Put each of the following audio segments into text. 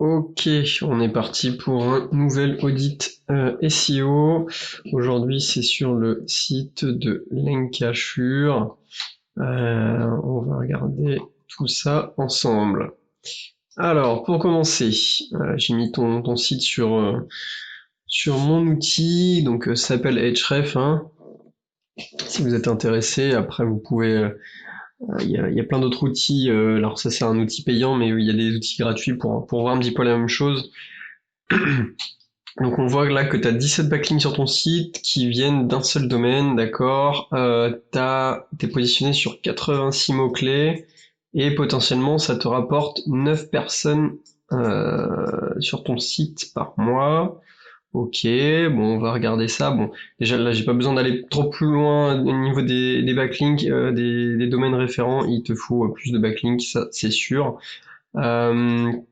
Ok, on est parti pour un nouvel audit SEO. Aujourd'hui, c'est sur le site de Lancashire. On va regarder tout ça ensemble. Alors, pour commencer, j'ai mis ton site sur mon outil, donc ça s'appelle Href, hein. Si vous êtes intéressé, après vous pouvez il y a plein d'autres outils. Alors ça c'est un outil payant, mais il y a des outils gratuits pour voir un petit peu la même chose. Donc on voit là que tu as 17 backlinks sur ton site qui viennent d'un seul domaine, d'accord. T'es positionné sur 86 mots-clés et potentiellement ça te rapporte 9 personnes sur ton site par mois. Ok, bon, on va regarder ça. Bon, déjà là, j'ai pas besoin d'aller trop plus loin au niveau des backlinks, des domaines référents. Il te faut plus de backlinks, ça c'est sûr.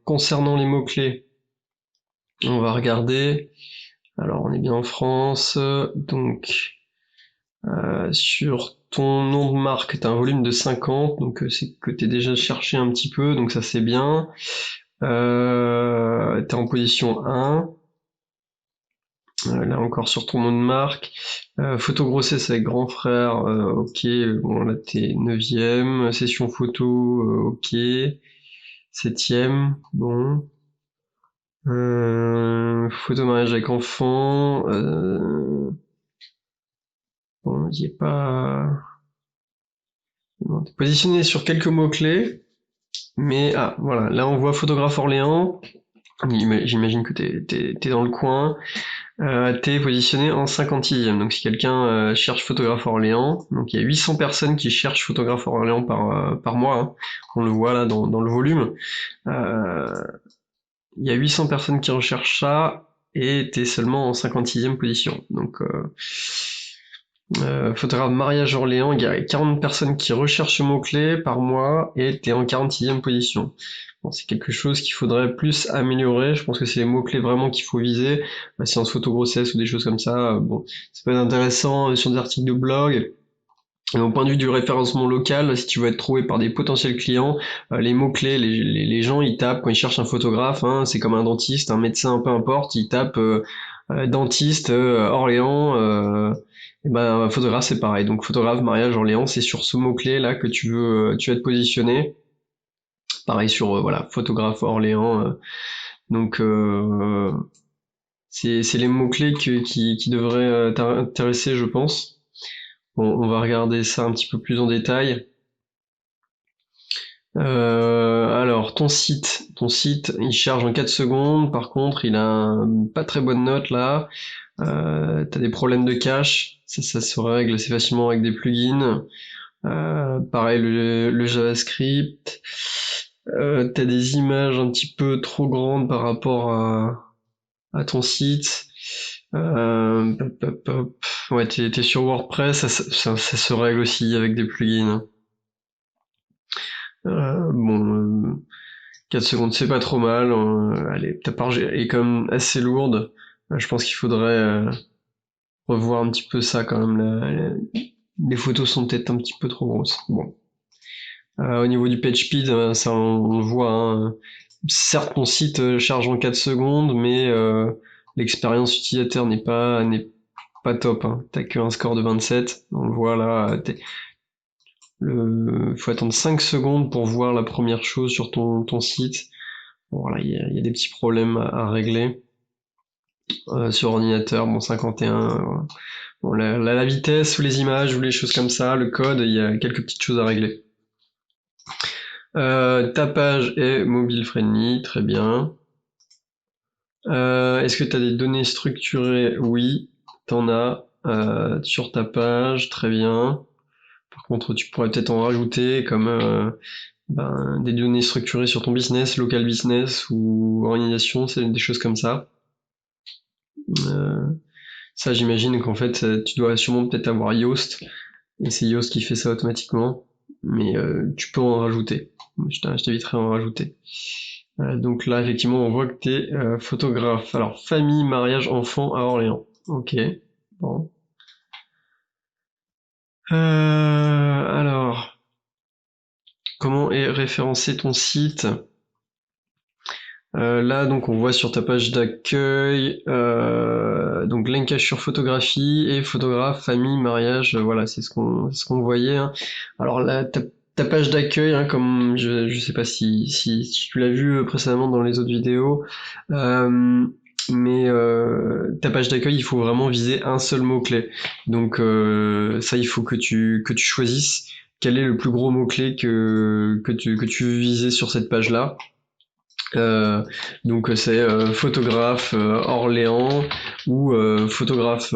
Concernant les mots-clés, on va regarder. Alors, on est bien en France, donc sur ton nom de marque, tu as un volume de 50, donc c'est que tu es déjà cherché un petit peu, donc ça c'est bien. Tu es en position 1, là encore sur ton nom de marque. Photo grossesse avec grand frère, ok, bon là t'es 9ème. Session photo, ok. 7ème, bon. Photo mariage avec enfant, bon, il est pas... Bon, t'es positionné sur quelques mots-clés, mais ah, voilà, là on voit photographe Orléans, j'imagine que t'es dans le coin, t'es positionné en 56e, donc si quelqu'un cherche photographe Orléans, donc il y a 800 personnes qui cherchent photographe Orléans par mois, hein. On le voit là dans le volume, euh, il y a 800 personnes qui recherchent ça, et t'es seulement en 56e position, donc photographe mariage Orléans, il y a 40 personnes qui recherchent ce mot-clé par mois et t'es en 46e position. Bon, c'est quelque chose qu'il faudrait plus améliorer. Je pense que c'est les mots-clés vraiment qu'il faut viser. Séance photo grossesse ou des choses comme ça. Bon, ça peut être intéressant sur des articles de blog. Et au point de vue du référencement local, si tu veux être trouvé par des potentiels clients, les mots-clés, les gens, ils tapent, quand ils cherchent un photographe, hein, c'est comme un dentiste, un médecin, peu importe, ils tapent dentiste, Orléans, et ben photographe c'est pareil. Donc photographe, mariage, Orléans, c'est sur ce mot-clé là que tu veux être positionné. Pareil sur voilà, photographe Orléans. Donc c'est les mots-clés qui devraient t'intéresser, je pense. Bon, on va regarder ça un petit peu plus en détail. Alors, ton site, il charge en 4 secondes. Par contre, il a pas très bonne note là. T'as des problèmes de cache. Ça se règle assez facilement avec des plugins. Pareil, le JavaScript. T'as des images un petit peu trop grandes par rapport à ton site. Hop, hop, hop. Ouais, t'es sur WordPress. Ça se règle aussi avec des plugins. Bon, 4 secondes, c'est pas trop mal. Allez, ta page est quand même assez lourde. Je pense qu'il faudrait revoir un petit peu ça quand même. Les photos sont peut-être un petit peu trop grosses. Bon. Au niveau du page speed, ça on le voit, hein. Certes, ton site charge en 4 secondes, mais l'expérience utilisateur n'est pas top, hein. T'as qu'un score de 27. On le voit là. Faut attendre 5 secondes pour voir la première chose sur ton site. Bon, voilà, il y a des petits problèmes à régler sur ordinateur. Bon, 51. Voilà. Bon, la vitesse ou les images ou les choses comme ça, le code, il y a quelques petites choses à régler. Ta page est mobile friendly, très bien. Est-ce que tu as des données structurées? Oui, t'en as sur ta page, très bien. Par contre, tu pourrais peut-être en rajouter comme des données structurées sur ton business, local business ou organisation, c'est des choses comme ça. Euh, Ça, j'imagine qu'en fait, tu dois sûrement peut-être avoir Yoast, et c'est Yoast qui fait ça automatiquement, mais tu peux en rajouter. Je t'inviterai à en rajouter. Donc là, effectivement, on voit que tu es photographe. Alors, famille, mariage, enfant à Orléans. Ok, bon. Alors, comment est référencé ton site? Là, donc, on voit sur ta page d'accueil, donc Lancashire photographie et photographe, famille, mariage, voilà, c'est ce qu'on voyait, hein. Alors là, ta page d'accueil, hein, comme je sais pas si tu l'as vu précédemment dans les autres vidéos, euh, mais ta page d'accueil, il faut vraiment viser un seul mot-clé. Donc ça, il faut que tu choisisses quel est le plus gros mot-clé que tu veux viser sur cette page-là. Donc c'est photographe Orléans ou photographe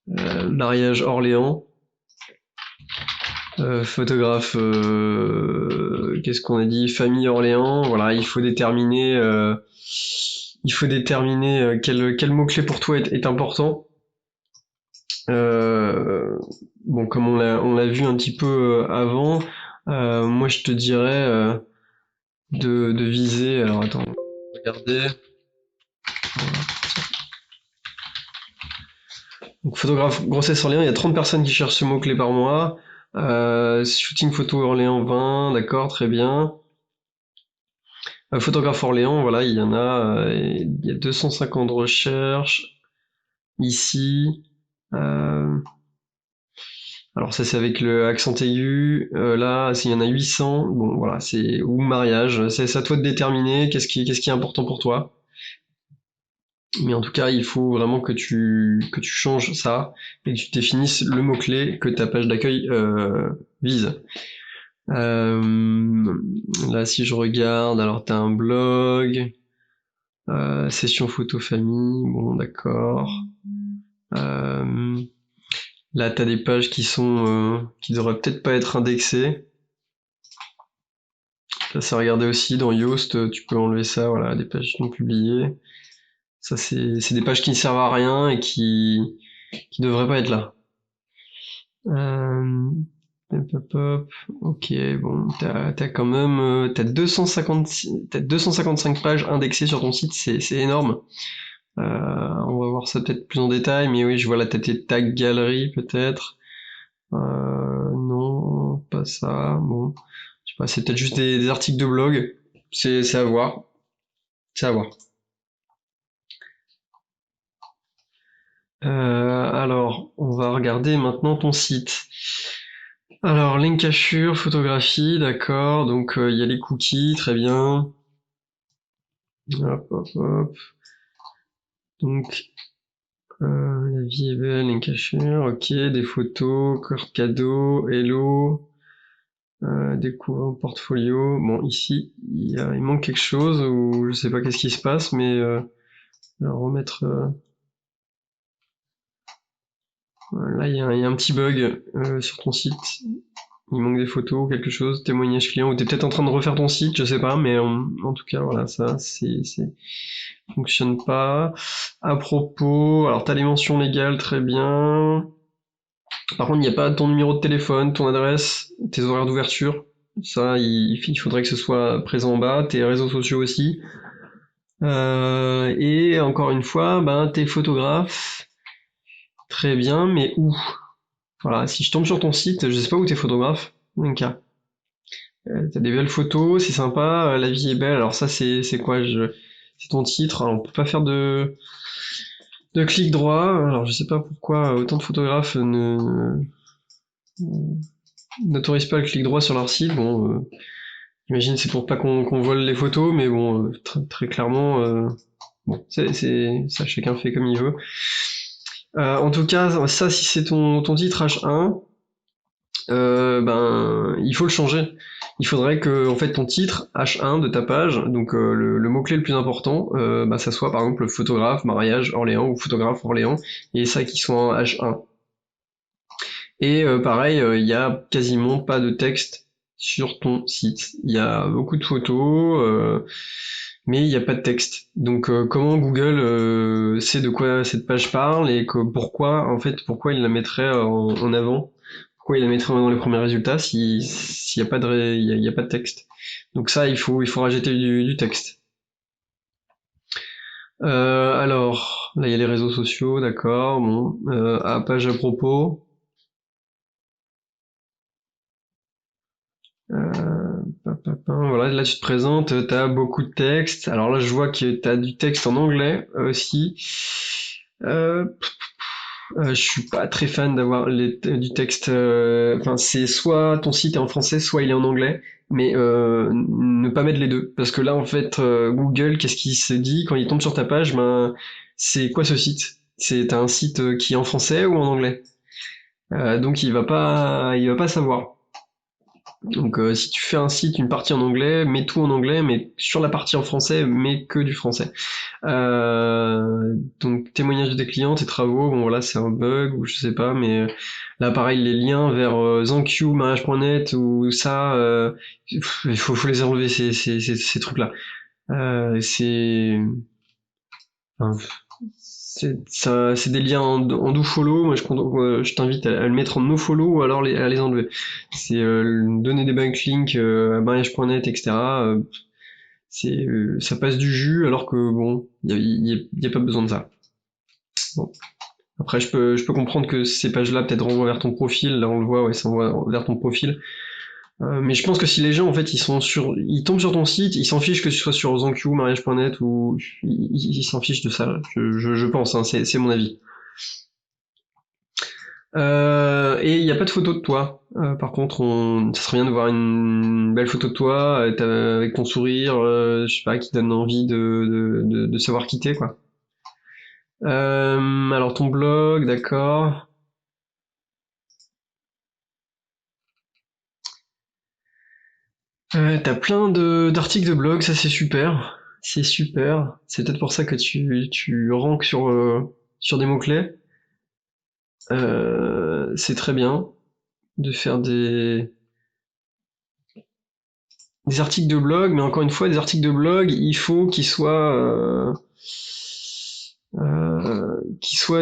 mariage Orléans, photographe qu'est-ce qu'on a dit, famille Orléans. Voilà, il faut déterminer quel mot-clé pour toi est important. Euh, bon, comme on l'a vu un petit peu avant, moi je te dirais de viser. Alors attends, regardez. Donc photographe grossesse Orléans, il y a 30 personnes qui cherchent ce mot-clé par mois. Shooting photo Orléans 20, d'accord, très bien. Photographe Orléans, voilà, il y a 250 recherches ici. Euh, alors ça c'est avec le accent aigu. Là, il y en a 800. Bon voilà, c'est ou mariage. C'est à toi de déterminer qu'est-ce qui est important pour toi. Mais en tout cas, il faut vraiment que tu changes ça et que tu définisses le mot-clé que ta page d'accueil vise. Là, si je regarde, alors t'as un blog, session photo famille, bon d'accord. Euh, Là, t'as des pages qui devraient peut-être pas être indexées. Ça, c'est regarder aussi dans Yoast, tu peux enlever ça, voilà, des pages non publiées. Ça, c'est des pages qui ne servent à rien et qui devraient pas être là. Euh, hop, hop, hop. Ok, bon, t'as quand même, t'as 255 pages indexées sur ton site, c'est énorme. On va voir ça peut-être plus en détail, mais oui, je vois là, t'as tes tags galerie peut-être. Non, pas ça. Bon, je sais pas, c'est peut-être juste des articles de blog. C'est à voir. C'est à voir. Alors, on va regarder maintenant ton site. Alors, Linkashure, photographie, d'accord. Donc, il y a les cookies, très bien. Hop, hop, hop. Donc, la vie est belle, Linkashure, ok. Des photos, carte cadeau, hello. Découvrir un portfolio. Bon, ici, il manque quelque chose, ou je sais pas qu'est-ce qui se passe, mais je vais remettre. Là, il y a un petit bug sur ton site. Il manque des photos, quelque chose, témoignage client, ou t'es peut-être en train de refaire ton site, je sais pas, mais en tout cas, voilà, ça, fonctionne pas. À propos, alors t'as les mentions légales, très bien. Par contre, il n'y a pas ton numéro de téléphone, ton adresse, tes horaires d'ouverture. Ça, il faudrait que ce soit présent en bas, tes réseaux sociaux aussi. Et encore une fois, ben, tes photographes, très bien, mais où? Voilà, si je tombe sur ton site, je sais pas où t'es photographe. Ok. T'as des belles photos, c'est sympa, la vie est belle. Alors ça, c'est quoi? C'est ton titre. Alors, on peut pas faire de clic droit. Alors je sais pas pourquoi autant de photographes n'autorisent pas le clic droit sur leur site. Bon, j'imagine c'est pour pas qu'on vole les photos, mais bon, très clairement, bon, ça chacun fait comme il veut. En tout cas, ça si c'est ton titre H1, ben il faut le changer. Il faudrait que en fait ton titre H1 de ta page, donc le mot-clé le plus important, bah, ça soit par exemple photographe, mariage, Orléans ou photographe Orléans, et ça qui soit en H1. Et pareil, il y a quasiment pas de texte sur ton site. Il y a beaucoup de photos, mais il n'y a pas de texte. Donc comment Google sait de quoi cette page parle et pourquoi il la mettrait en avant? Pourquoi il la mettrait dans les premiers résultats s'il n'y a pas il y a pas de texte? Donc ça, il faut rajouter du texte. Alors, là il y a les réseaux sociaux, d'accord. Bon, page à propos. Voilà, là tu te présentes, t'as beaucoup de texte. Alors là, je vois que t'as du texte en anglais aussi. Euh, je suis pas très fan d'avoir du texte. Enfin, c'est soit ton site est en français, soit il est en anglais. Mais ne pas mettre les deux, parce que là, en fait, Google, qu'est-ce qu'il se dit quand il tombe sur ta page? Ben, c'est quoi ce site? C'est un site qui est en français ou en anglais? Donc il va pas savoir. Donc si tu fais un site, une partie en anglais, mets tout en anglais, mais sur la partie en français, mets que du français. Donc témoignage des clients, tes travaux, bon voilà, c'est un bug ou je sais pas, mais là pareil, les liens vers ZanQ, mariage.net ou ça, faut les enlever ces trucs-là. C'est enfin, c'est des liens en do-follow. Moi, je t'invite à le mettre en no-follow ou alors à les enlever. C'est donner des backlinks à mariage.net, etc. Ça passe du jus alors que bon, y a pas besoin de ça. Bon. Après, je peux comprendre que ces pages-là peut-être renvoient vers ton profil. Là, on le voit, ouais, ça renvoie vers ton profil. Mais je pense que si les gens en fait ils tombent sur ton site, ils s'en fichent que tu sois sur ZanQ, mariage.net ou ils s'en fichent de ça. Je pense, hein, c'est mon avis. Et il n'y a pas de photo de toi. Par contre, ça serait bien de voir une belle photo de toi avec ton sourire, je sais pas, qui donne envie de savoir qui t'es, quoi. Alors ton blog, d'accord. T'as plein d'articles de blog, ça c'est super. C'est super. C'est peut-être pour ça que tu ranks sur des mots-clés. C'est très bien de faire des articles de blog, mais encore une fois, des articles de blog, il faut qu'ils soient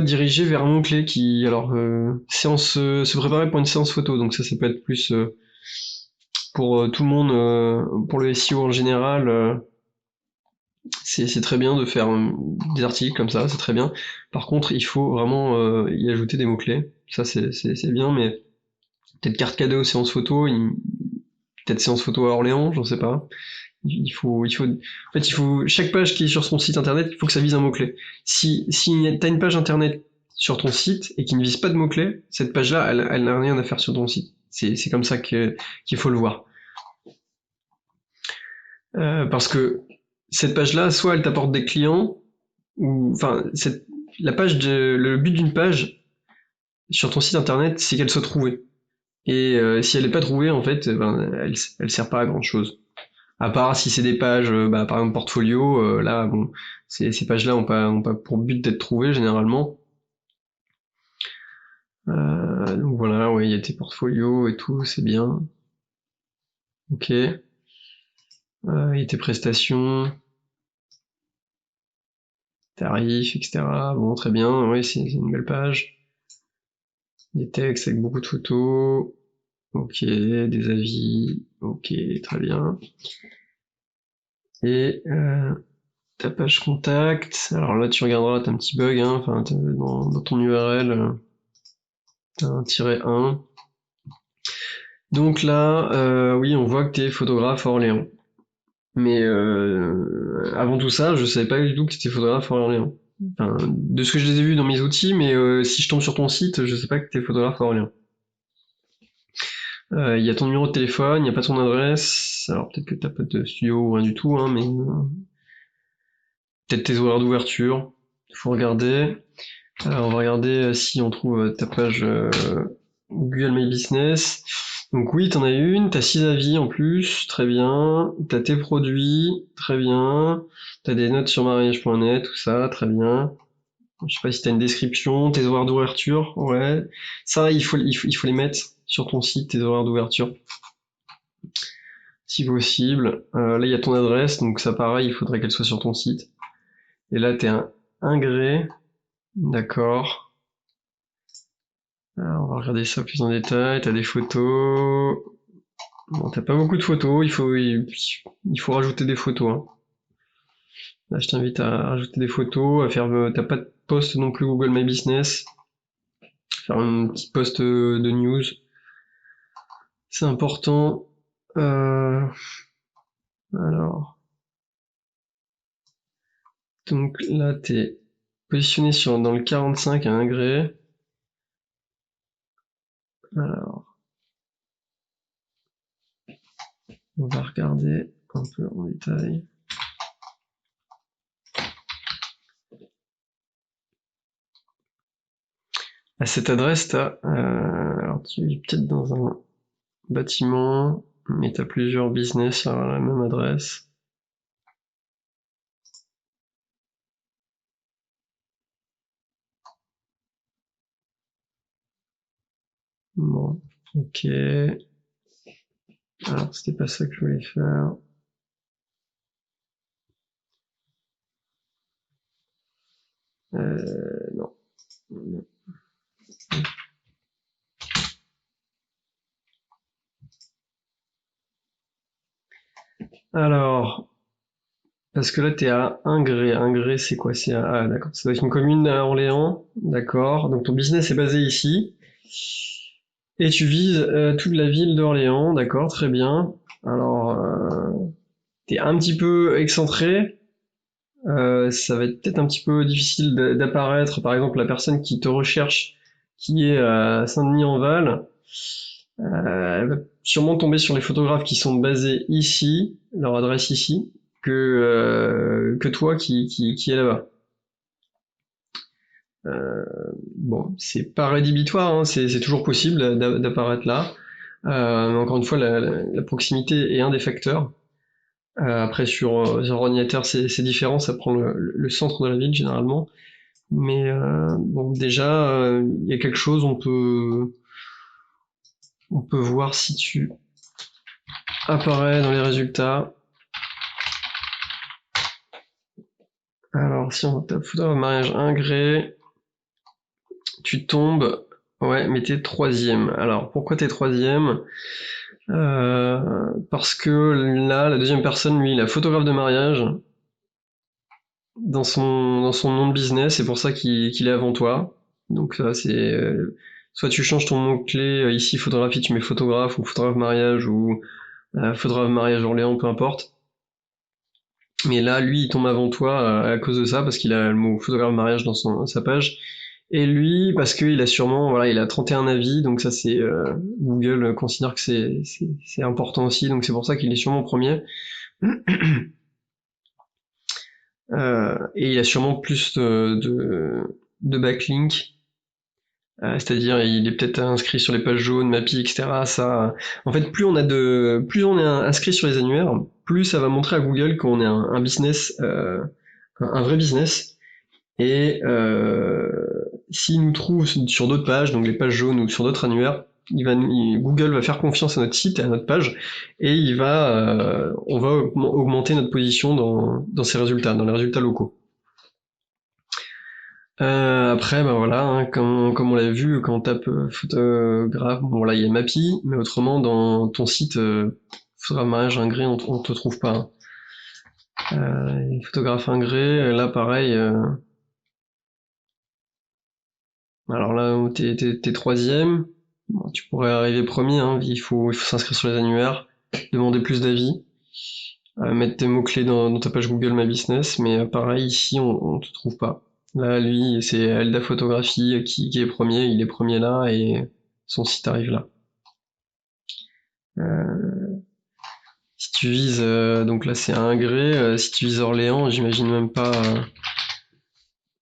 dirigés vers un mot-clé alors, se préparer pour une séance photo, donc ça peut être plus pour tout le monde, pour le SEO en général, c'est très bien de faire des articles comme ça, c'est très bien. Par contre, il faut vraiment y ajouter des mots-clés. Ça, c'est bien, mais peut-être carte cadeau, séance photo, peut-être séance photo à Orléans, j'en sais pas. Chaque page qui est sur son site internet, il faut que ça vise un mot-clé. Si t'as une page internet sur ton site et qui ne vise pas de mots-clés, cette page-là, elle n'a rien à faire sur ton site. C'est comme ça qu'il faut le voir. Parce que cette page-là, soit elle t'apporte des clients, ou enfin, le but d'une page sur ton site internet, c'est qu'elle soit trouvée. Et si elle n'est pas trouvée, en fait, ben, elle sert pas à grand chose. À part si c'est des pages, par exemple portfolio, là, bon, ces pages-là ont pas pour but d'être trouvées généralement. Donc voilà, ouais, il y a tes portfolios et tout, c'est bien. Ok. Il y a tes prestations, tarifs, etc. Bon, très bien, ouais, c'est une belle page. Des textes avec beaucoup de photos. Ok, des avis. Ok, très bien. Et ta page contact. Alors là, tu regarderas, t'as un petit bug, hein, enfin, dans ton URL, t'as un -1. Donc là, oui, on voit que t'es photographe à Orléans. Mais avant tout ça, je savais pas du tout que t'étais photographe à Orléans. Enfin, de ce que je les ai vus dans mes outils, mais si je tombe sur ton site, je sais pas que t'es photographe à Orléans. Il y a ton numéro de téléphone, il n'y a pas ton adresse. Alors peut-être que t'as pas de studio ou rien du tout, hein, mais peut-être tes horaires d'ouverture. Il faut regarder. Alors, on va regarder si on trouve ta page Google My Business. Donc oui, t'en as une, t'as 6 avis en plus, très bien. T'as tes produits, très bien. T'as des notes sur mariage.net, tout ça, très bien. Je sais pas si t'as une description, tes horaires d'ouverture, ouais. Ça, il faut les mettre sur ton site, tes horaires d'ouverture, si possible. Là, il y a ton adresse, donc ça pareil, il faudrait qu'elle soit sur ton site. Et là, t'es un gré, d'accord. Alors, on va regarder ça plus en détail. T'as des photos. Bon, t'as pas beaucoup de photos. Il faut rajouter des photos, hein. Là, je t'invite à rajouter des photos, à faire. T'as pas de post non plus Google My Business. Faire un petit post de news. C'est important. Euh, Alors, donc là, t'es positionné dans le 45 à Ingré. Alors, on va regarder un peu en détail. À cette adresse, alors tu es peut-être dans un bâtiment, mais t'as plusieurs business à la même adresse. Bon, ok. Alors, c'était pas ça que je voulais faire. Non. Alors, parce que là, t'es à Ingré. Ingré, c'est quoi? Ah, d'accord. Ça doit être une commune à Orléans. D'accord. Donc, ton business est basé ici. Et tu vises toute la ville d'Orléans. D'accord, très bien. Alors, t'es un petit peu excentré. Ça va être peut-être un petit peu difficile d'apparaître. Par exemple, la personne qui te recherche, qui est à Saint-Denis-en-Val, elle va sûrement tomber sur les photographes qui sont basés ici, leur adresse ici, que toi qui est là-bas. Bon, c'est pas rédhibitoire, hein, c'est toujours possible d'apparaître là. Mais encore une fois, la proximité est un des facteurs. Après, sur ordinateur, c'est différent, ça prend le centre de la ville généralement. Mais bon, déjà, il y a quelque chose, on peut voir si tu apparais dans les résultats. Alors, si on tape photo de mariage Ingré, tu tombes, ouais, mais t'es troisième. Alors, pourquoi t'es troisième? Parce que là, la deuxième personne, lui, il est photographe de mariage dans son nom de business, c'est pour ça qu'il est avant toi. Donc ça, c'est soit tu changes ton mot-clé ici photographie, tu mets photographe ou photographe mariage ou photographe mariage Orléans, peu importe. Mais là, lui, il tombe avant toi à cause de ça, parce qu'il a le mot photographe mariage dans sa page. Et lui, parce qu'il a sûrement, voilà, il a 31 avis, donc ça c'est Google considère que c'est important aussi, donc c'est pour ça qu'il est sûrement premier. Et il a sûrement plus de backlinks, c'est-à-dire il est peut-être inscrit sur les pages jaunes, Mappy, etc. Ça, en fait, plus on est inscrit sur les annuaires, plus ça va montrer à Google qu'on est un business, un vrai business. Et s'il nous trouve sur d'autres pages, donc les pages jaunes ou sur d'autres annuaires, Google va faire confiance à notre site et à notre page, et on va augmenter notre position dans ces résultats, dans les résultats locaux. Après, ben voilà, hein, comme on l'a vu, quand on tape photographe, bon là il y a Mappy, mais autrement dans ton site photographe mariage Ingré, on te trouve pas. Photographe Ingré, là pareil. Alors là où t'es troisième, bon, tu pourrais arriver premier, hein, il faut s'inscrire sur les annuaires, demander plus d'avis, mettre tes mots-clés dans ta page Google My Business, mais pareil, ici, on te trouve pas. Là, lui, c'est Elda Photographie qui est premier, il est premier là, et son site arrive là. Si tu vises, donc là c'est à Ingré, si tu vises Orléans, j'imagine même pas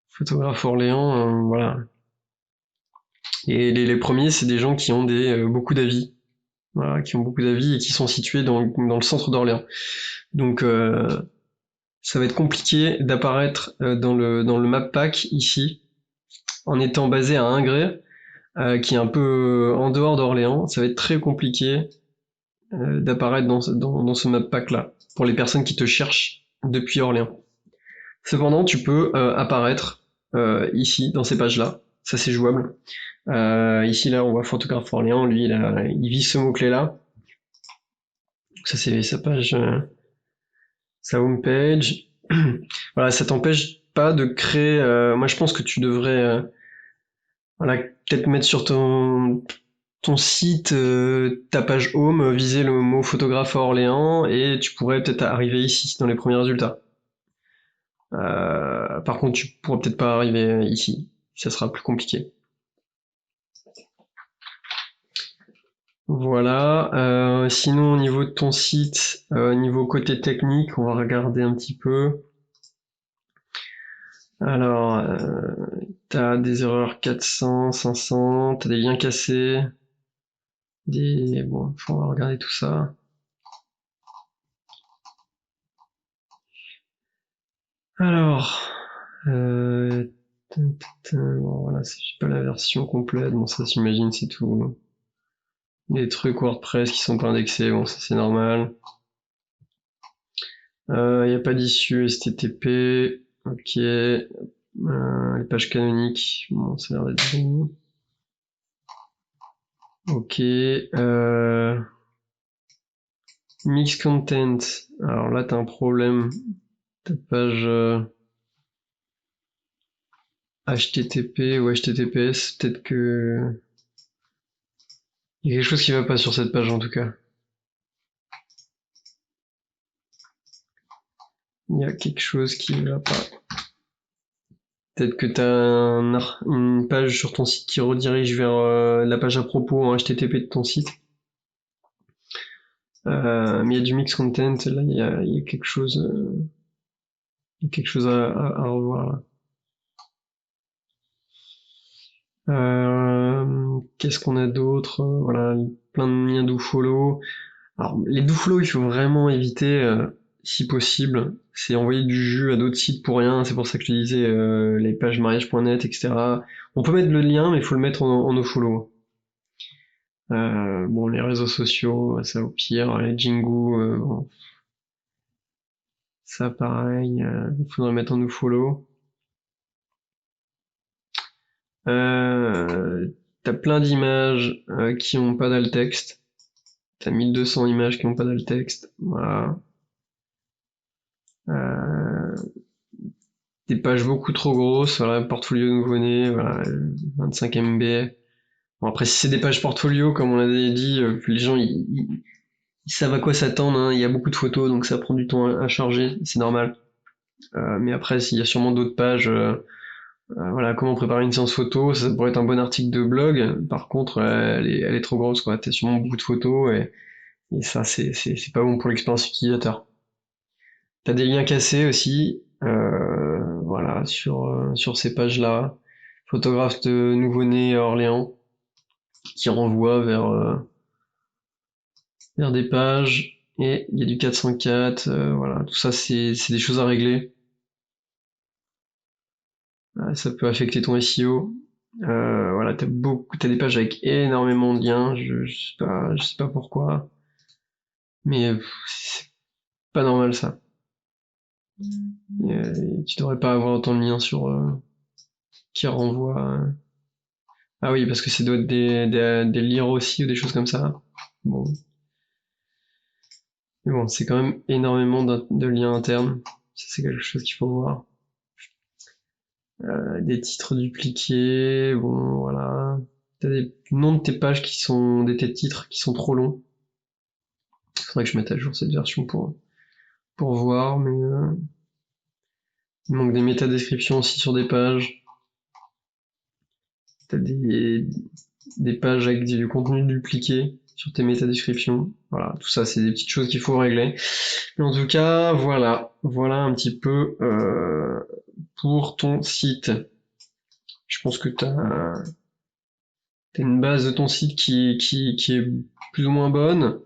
photographe Orléans, voilà. Et les premiers, c'est des gens qui ont beaucoup d'avis. Voilà, qui ont beaucoup d'avis et qui sont situés dans le centre d'Orléans. Donc ça va être compliqué d'apparaître dans le map pack ici, en étant basé à Ingré, qui est un peu en dehors d'Orléans. Ça va être très compliqué d'apparaître dans ce map pack là, pour les personnes qui te cherchent depuis Orléans. Cependant, tu peux apparaître ici, dans ces pages-là. Ça, c'est jouable. Ici, là, on voit photographe Orléans. Lui, il vise ce mot-clé-là. Ça, c'est sa page, sa homepage. Voilà, ça t'empêche pas de créer. Moi, je pense que tu devrais, voilà, peut-être mettre sur ton site, ta page home, viser le mot photographe à Orléans et tu pourrais peut-être arriver ici dans les premiers résultats. Par contre, tu pourras peut-être pas arriver ici. Ça sera plus compliqué. Voilà. Sinon, au niveau de ton site, niveau côté technique, on va regarder un petit peu. Alors, t'as des erreurs 400, 500, t'as des liens cassés, bon, on va regarder tout ça. Alors, bon, voilà, j'ai pas la version complète, bon ça j'imagine c'est tout. Les trucs WordPress qui sont pas indexés, bon ça c'est normal. Y a pas d'issue HTTP, ok. Les pages canoniques, bon ça a l'air d'être bon. Ok. Mix content, alors là t'as un problème. Ta page HTTP ou HTTPS, peut-être que il y a quelque chose qui va pas sur cette page en tout cas. Il y a quelque chose qui va pas. Peut-être que tu as une page sur ton site qui redirige vers la page à propos en HTTP de ton site. Mais il y a du mix content, là il y a quelque chose, à revoir là. Qu'est-ce qu'on a d'autre? Voilà, plein de liens dofollow. Alors les dofollow il faut vraiment éviter si possible. C'est envoyer du jus à d'autres sites pour rien, c'est pour ça que je te disais les pages mariage.net, etc. On peut mettre le lien mais il faut le mettre en nofollow. Bon, les réseaux sociaux, ça au pire, les Jingu, bon, ça pareil, il faudrait mettre en nofollow. T'as plein d'images qui ont pas d'alt-texte. T'as 1200 images qui ont pas d'alt-texte, voilà. Euh, des pages beaucoup trop grosses, voilà, portfolio nouveau-né, voilà, 25 MB. Bon après si c'est des pages portfolio, comme on l'avait dit, les gens ils savent à quoi s'attendre, hein. Il y a beaucoup de photos donc ça prend du temps à charger, c'est normal. Mais après il y a sûrement d'autres pages, voilà, comment préparer une séance photo, ça pourrait être un bon article de blog, par contre elle est trop grosse quoi, t'as sûrement beaucoup de photos et ça c'est pas bon pour l'expérience utilisateur. T'as des liens cassés aussi, voilà, sur ces pages-là. Photographe de nouveau-né à Orléans, qui renvoie vers des pages, et il y a du 404, voilà, tout ça c'est des choses à régler. Ça peut affecter ton SEO. Voilà, t'as des pages avec énormément de liens, je sais pas pourquoi, mais c'est pas normal ça. Tu devrais pas avoir autant de liens qui renvoient. Ah oui, parce que ça doit être des lire aussi ou des choses comme ça. Bon. Mais bon, c'est quand même énormément de liens internes. Ça, c'est quelque chose qu'il faut voir. Des titres dupliqués, bon, voilà. T'as des noms de tes pages qui sont des titres qui sont trop longs. Il faudrait que je mette à jour cette version pour voir, mais il manque des métadescriptions aussi sur des pages. T'as des pages avec du contenu dupliqué sur tes métadescriptions. Voilà, tout ça, c'est des petites choses qu'il faut régler. Mais en tout cas, voilà un petit peu pour ton site. Je pense que t'as une base de ton site qui est plus ou moins bonne.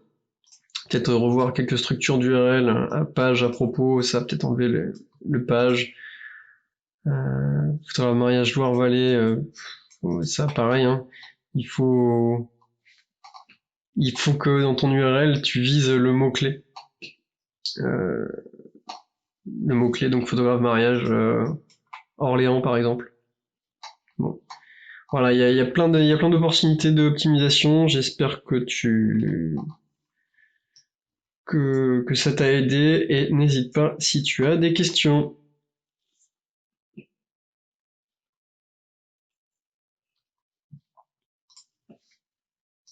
Peut-être revoir quelques structures d'URL à page à propos, ça peut-être enlever le page. Mariage Loire-Vallée, ça pareil, hein. Il faut que dans ton URL tu vises le mot-clé. Le mot-clé, donc photographe mariage Orléans par exemple. Bon. Voilà, il y a plein d'opportunités d'optimisation. J'espère que ça t'a aidé et n'hésite pas si tu as des questions.